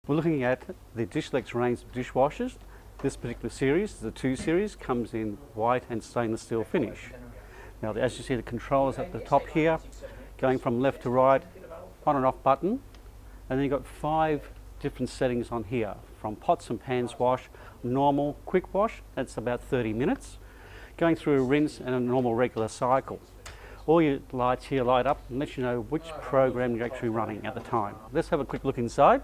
We're looking at the Dishlex range of dishwashers. This particular series, the 2 series, comes in white and stainless steel finish. Now, as you see, the controls at the top here, going from left to right, on and off button, and then you've got 5 different settings on here, from pots and pans wash, normal, quick wash, that's about 30 minutes, going through a rinse and a normal regular cycle. All your lights here light up and let you know which program you're actually running at the time. Let's have a quick look inside.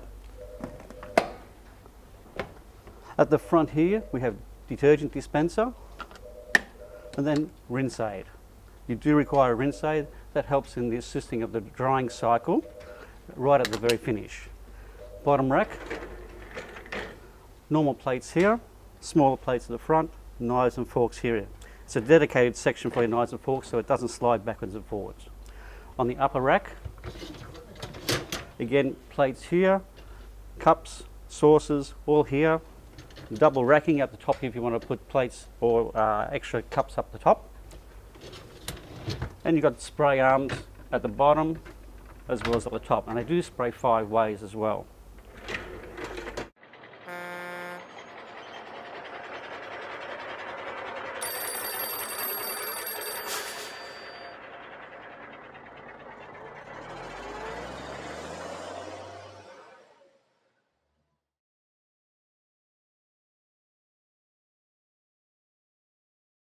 At the front here we have detergent dispenser and then rinse aid. You do require a rinse aid. That helps in the assisting of the drying cycle right at the very finish. Bottom rack, normal plates here, smaller plates at the front, knives and forks here. It's a dedicated section for your knives and forks so it doesn't slide backwards and forwards. On the upper rack, again plates here, cups, saucers, all here. Double racking at the top if you want to put plates or extra cups up the top. And you've got spray arms at the bottom as well as at the top, and they do spray 5 ways as well.